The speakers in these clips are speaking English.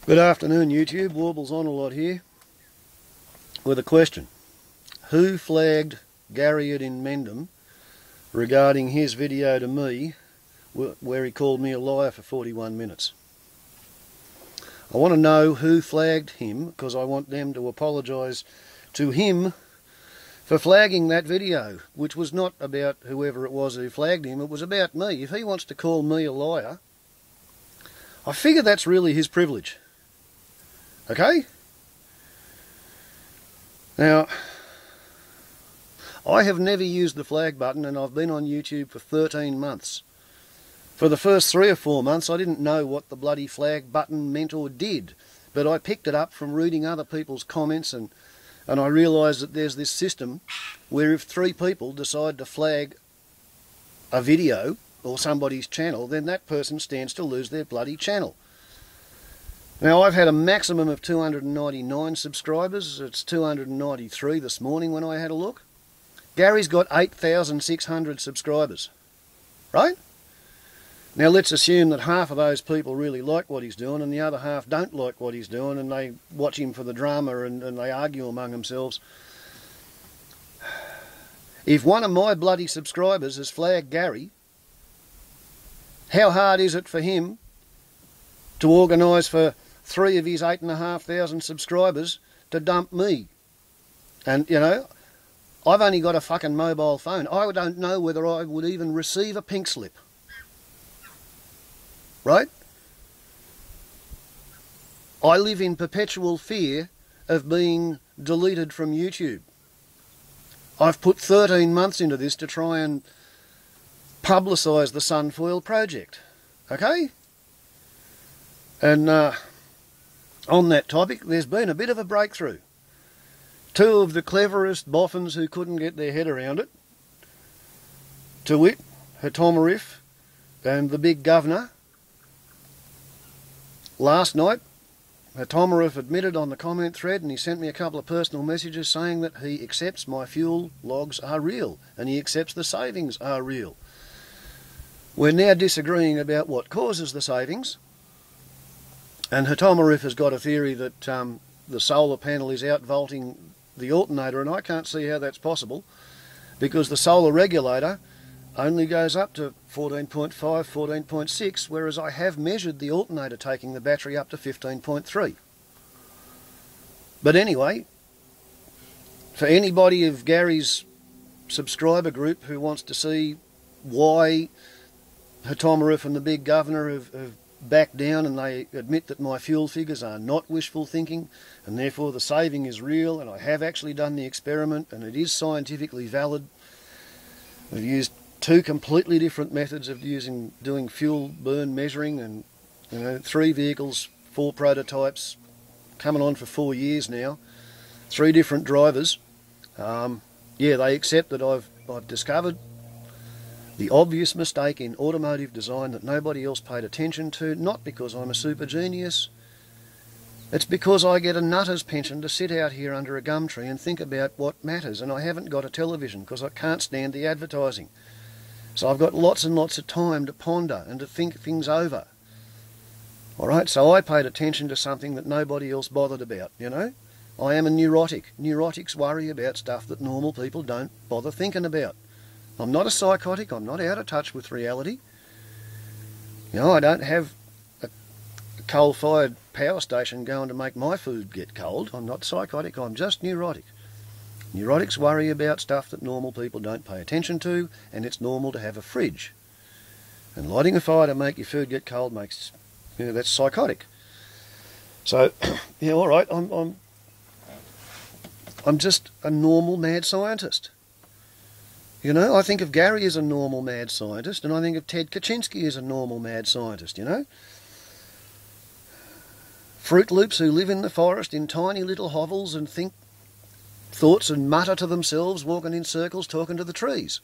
Good afternoon, YouTube. Warbles on a lot here with a question. Who flagged Garriott in Mendham regarding his video to me where he called me a liar for 41 minutes? I want to know who flagged him because I want them to apologise to him for flagging that video, which was not about whoever it was who flagged him, it was about me. If he wants to call me a liar, I figure that's really his privilege. Okay? Now, I have never used the flag button and I've been on YouTube for 13 months. For the first 3 or 4 months I didn't know what the bloody flag button meant or did, but I picked it up from reading other people's comments and I realised that there's this system where if 3 people decide to flag a video or somebody's channel, then that person stands to lose their bloody channel. Now, I've had a maximum of 299 subscribers. It's 293 this morning when I had a look. Gary's got 8,600 subscribers, right? Now, let's assume that half of those people really like what he's doing and the other half don't like what he's doing and they watch him for the drama and they argue among themselves. If one of my bloody subscribers has flagged Gary, how hard is it for him to organise for 3 of his 8,500 subscribers to dump me? And, you know, I've only got a fucking mobile phone. I don't know whether I would even receive a pink slip. Right? I live in perpetual fear of being deleted from YouTube. I've put 13 months into this to try and publicise the Sunfoil project. Okay? And on that topic, there's been a bit of a breakthrough. 2 of the cleverest boffins who couldn't get their head around it, to wit, Hatomariff and the big governor. Last night, Hatomariff admitted on the comment thread and he sent me a couple of personal messages saying that he accepts my fuel logs are real and he accepts the savings are real. We're now disagreeing about what causes the savings. And Hatomariff has got a theory that the solar panel is outvolting the alternator, and I can't see how that's possible because the solar regulator only goes up to 14.5, 14.6, whereas I have measured the alternator taking the battery up to 15.3. But anyway, for anybody of Gary's subscriber group who wants to see why Hatomariff and the big governor have back down and they admit that my fuel figures are not wishful thinking and therefore the saving is real and I have actually done the experiment and it is scientifically valid. We've used 2 completely different methods of doing fuel burn measuring and 3 vehicles, 4 prototypes, coming on for 4 years now, 3 different drivers. Yeah, they accept that I've discovered the obvious mistake in automotive design that nobody else paid attention to, not because I'm a super genius. It's because I get a nutter's pension to sit out here under a gum tree and think about what matters, and I haven't got a television because I can't stand the advertising. So I've got lots and lots of time to ponder and to think things over. Alright, so I paid attention to something that nobody else bothered about, you know. I am a neurotic. Neurotics worry about stuff that normal people don't bother thinking about. I'm not a psychotic, I'm not out of touch with reality. You know, I don't have a coal-fired power station going to make my food get cold. I'm not psychotic, I'm just neurotic. Neurotics worry about stuff that normal people don't pay attention to, and it's normal to have a fridge. And lighting a fire to make your food get cold makes, that's psychotic. So, yeah, alright, I'm just a normal mad scientist. You know, I think of Gary as a normal mad scientist, and I think of Ted Kaczynski as a normal mad scientist, you know. Fruit Loops who live in the forest in tiny little hovels and think thoughts and mutter to themselves, walking in circles, talking to the trees.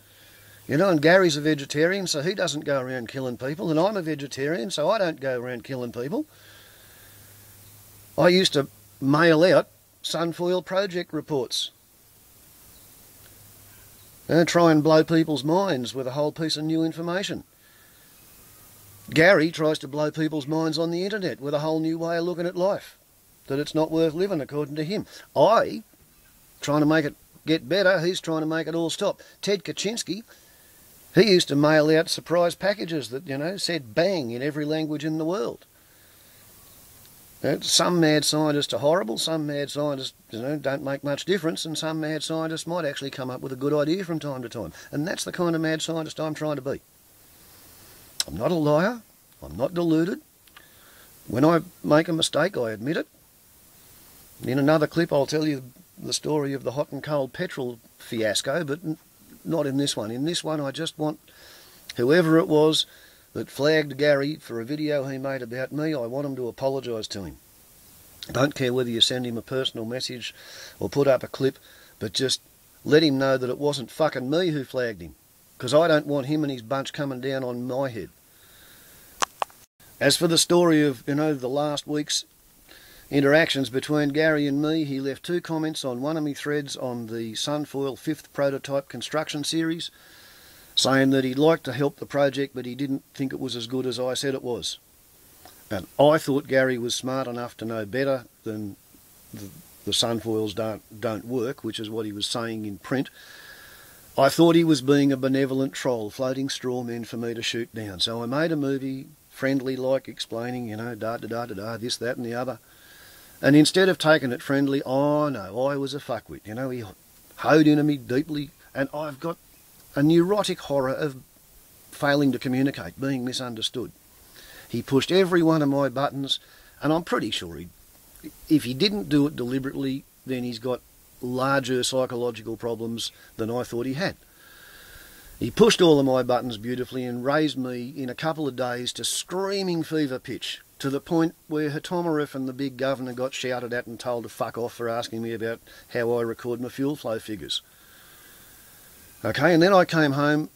You know, and Gary's a vegetarian, so he doesn't go around killing people, and I'm a vegetarian, so I don't go around killing people. I used to mail out Sunfoil project reports. Try and blow people's minds with a whole piece of new information. Gary tries to blow people's minds on the internet with a whole new way of looking at life, that it's not worth living according to him. I, trying to make it get better, he's trying to make it all stop. Ted Kaczynski, he used to mail out surprise packages that, said bang in every language in the world. Some mad scientists are horrible, some mad scientists don't make much difference, and some mad scientists might actually come up with a good idea from time to time. And that's the kind of mad scientist I'm trying to be. I'm not a liar, I'm not deluded. When I make a mistake, I admit it. In another clip I'll tell you the story of the hot and cold petrol fiasco, but not in this one. In this one I just want whoever it was that flagged Gary for a video he made about me, I want him to apologise to him. I don't care whether you send him a personal message or put up a clip, but just let him know that it wasn't fucking me who flagged him, because I don't want him and his bunch coming down on my head. As for the story of, the last week's interactions between Gary and me, he left 2 comments on one of my threads on the Sunfoil 5th prototype construction series, saying that he'd like to help the project but he didn't think it was as good as I said it was. And I thought Gary was smart enough to know better than the Sunfoils don't work, which is what he was saying in print. I thought he was being a benevolent troll, floating straw men for me to shoot down. So I made a movie, friendly-like, explaining, this, that and the other. And instead of taking it friendly, oh no, I was a fuckwit. He hoed into me deeply, and I've got a neurotic horror of failing to communicate, being misunderstood. He pushed every one of my buttons, and I'm pretty sure if he didn't do it deliberately, then he's got larger psychological problems than I thought he had. He pushed all of my buttons beautifully and raised me in a couple of days to screaming fever pitch, to the point where Hatomarif and the big governor got shouted at and told to fuck off for asking me about how I record my fuel flow figures. Okay, and then I came home,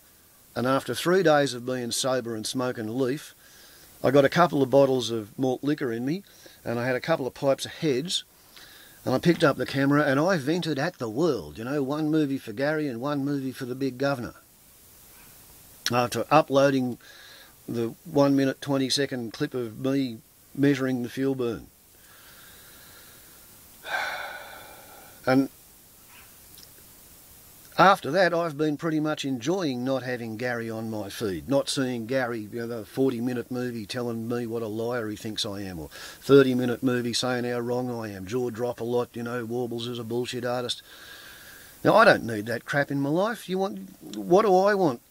and after 3 days of being sober and smoking leaf, I got a couple of bottles of malt liquor in me, and I had a couple of pipes of heads, and I picked up the camera and I vented at the world, one movie for Gary and one movie for the big governor. After uploading the 1 minute 20-second clip of me measuring the fuel burn. And after that, I've been pretty much enjoying not having Gary on my feed, not seeing Gary, the 40-minute movie telling me what a liar he thinks I am, or 30-minute movie saying how wrong I am, jaw drop a lot, Warbles is a bullshit artist. Now, I don't need that crap in my life. What do I want?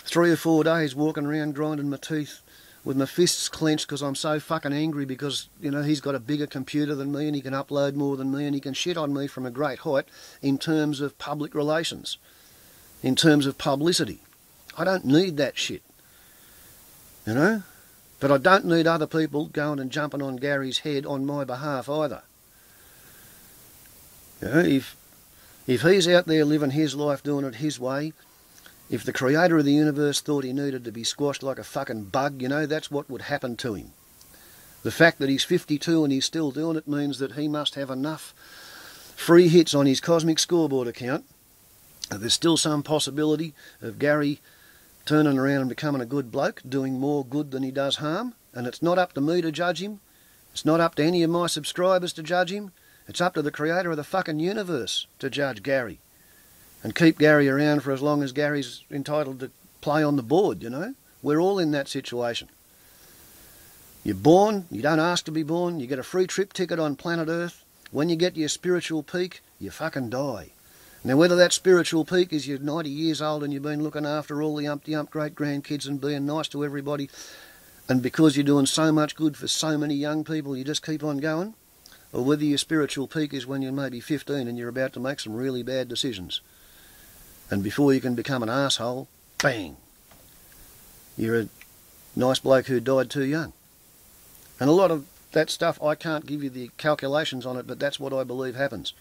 3 or 4 days walking around grinding my teeth with my fists clenched because I'm so fucking angry because, he's got a bigger computer than me and he can upload more than me and he can shit on me from a great height in terms of public relations, in terms of publicity. I don't need that shit, But I don't need other people going and jumping on Gary's head on my behalf either. If he's out there living his life, doing it his way, if the creator of the universe thought he needed to be squashed like a fucking bug, that's what would happen to him. The fact that he's 52 and he's still doing it means that he must have enough free hits on his cosmic scoreboard account. There's still some possibility of Gary turning around and becoming a good bloke, doing more good than he does harm, and it's not up to me to judge him. It's not up to any of my subscribers to judge him. It's up to the creator of the fucking universe to judge Gary. And keep Gary around for as long as Gary's entitled to play on the board, We're all in that situation. You're born, you don't ask to be born, you get a free trip ticket on planet Earth. When you get to your spiritual peak, you fucking die. Now, whether that spiritual peak is you're 90 years old and you've been looking after all the umpty-ump great-grandkids and being nice to everybody, and because you're doing so much good for so many young people, you just keep on going, or whether your spiritual peak is when you're maybe 15 and you're about to make some really bad decisions. And before you can become an asshole, bang, you're a nice bloke who died too young. And a lot of that stuff, I can't give you the calculations on it, but that's what I believe happens.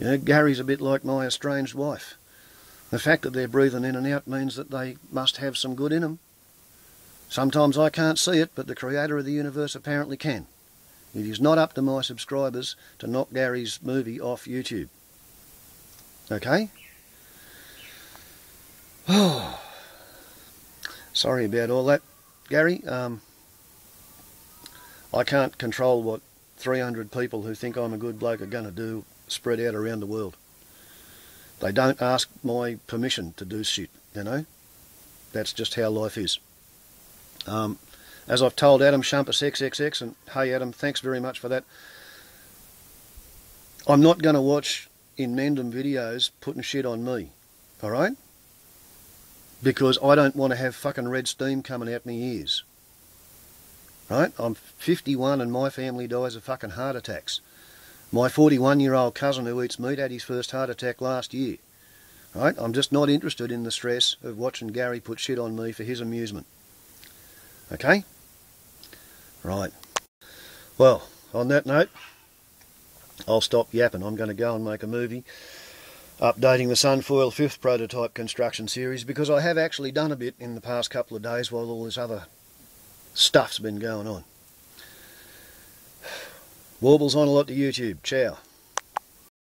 Gary's a bit like my estranged wife. The fact that they're breathing in and out means that they must have some good in them. Sometimes I can't see it, but the creator of the universe apparently can. It is not up to my subscribers to knock Gary's movie off YouTube. Okay? Oh, sorry about all that. Gary, I can't control what 300 people who think I'm a good bloke are going to do spread out around the world. They don't ask my permission to do shit, you know. That's just how life is. As I've told AdamShumpisxXx, and hey Adam, thanks very much for that. I'm not going to watch in Mendham videos putting shit on me, alright? Because I don't want to have fucking red steam coming out my ears. Right? I'm 51 and my family dies of fucking heart attacks. My 41-year-old cousin who eats meat had his first heart attack last year. Right? I'm just not interested in the stress of watching Gary put shit on me for his amusement. Okay? Right. Well, on that note, I'll stop yapping. I'm going to go and make a movie updating the Sunfoil 5th prototype construction series, because I have actually done a bit in the past couple of days while all this other stuff's been going on. Warbles on a lot to YouTube. Ciao.